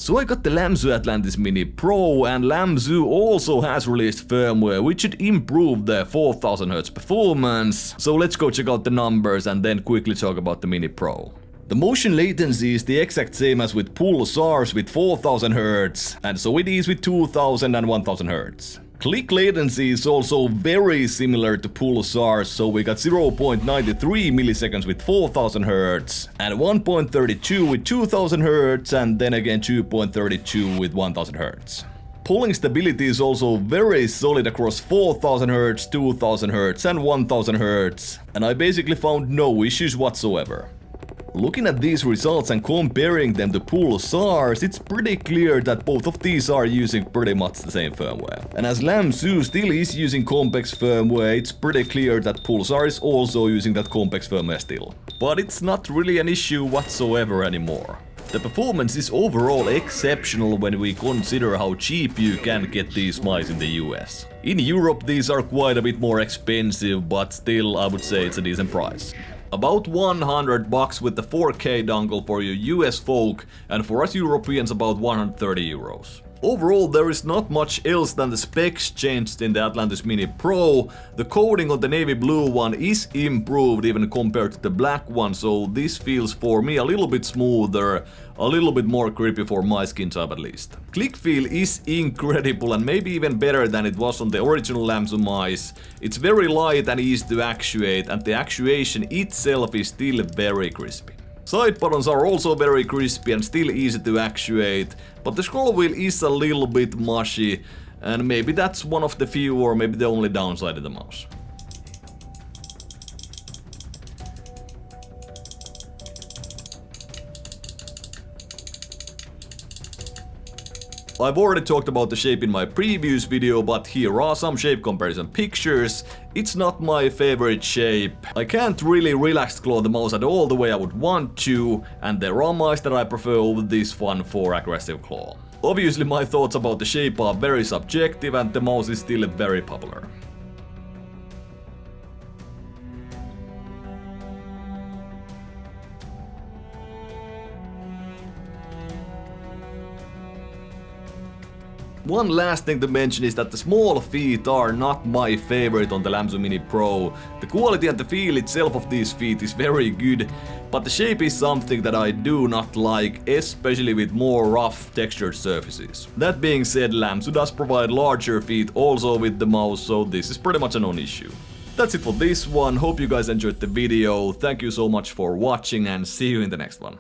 So I got the Lamzu Atlantis Mini Pro, and Lamzu also has released firmware which should improve the 4000Hz performance. So let's go check out the numbers and then quickly talk about the Mini Pro. The motion latency is the exact same as with pulsars with 4000Hz, and so it is with 2000 and 1000Hz. Click latency is also very similar to pulsars, so we got 0.93 milliseconds with 4000Hz, and 1.32 with 2000Hz, and then again 2.32 with 1000Hz. Polling stability is also very solid across 4000Hz, 2000Hz, and 1000Hz, and I basically found no issues whatsoever. Looking at these results and comparing them to pulsars, it's pretty clear that both of these are using pretty much the same firmware. And as Lamzu still is using complex firmware, it's pretty clear that pulsar is also using that complex firmware still. But it's not really an issue whatsoever anymore. The performance is overall exceptional when we consider how cheap you can get these mice in the US. In Europe these are quite a bit more expensive, but still I would say it's a decent price. About $100 with the 4K dongle for you US folk, and for us Europeans about 130 euros. Overall there is not much else than the specs changed in the Atlantis Mini Pro. The coating on the navy blue one is improved even compared to the black one, so this feels for me a little bit smoother, a little bit more creepy for my skin type at least. Click feel is incredible and maybe even better than it was on the original Lamzu mice. It's very light and easy to actuate, and the actuation itself is still very crispy. Side buttons are also very crispy and still easy to actuate, but the scroll wheel is a little bit mushy, and maybe that's one of the few or maybe the only downside of the mouse. I've already talked about the shape in my previous video, but here are some shape comparison pictures. It's not my favorite shape. I can't really relax claw the mouse at all the way I would want to, and there are mice that I prefer over this one for aggressive claw. Obviously my thoughts about the shape are very subjective and the mouse is still very popular. One last thing to mention is that the small feet are not my favorite on the Lamzu Mini Pro. The quality and the feel itself of these feet is very good, but the shape is something that I do not like, especially with more rough textured surfaces. That being said, Lamzu does provide larger feet also with the mouse, so this is pretty much a non-issue. That's it for this one. Hope you guys enjoyed the video. Thank you so much for watching and see you in the next one.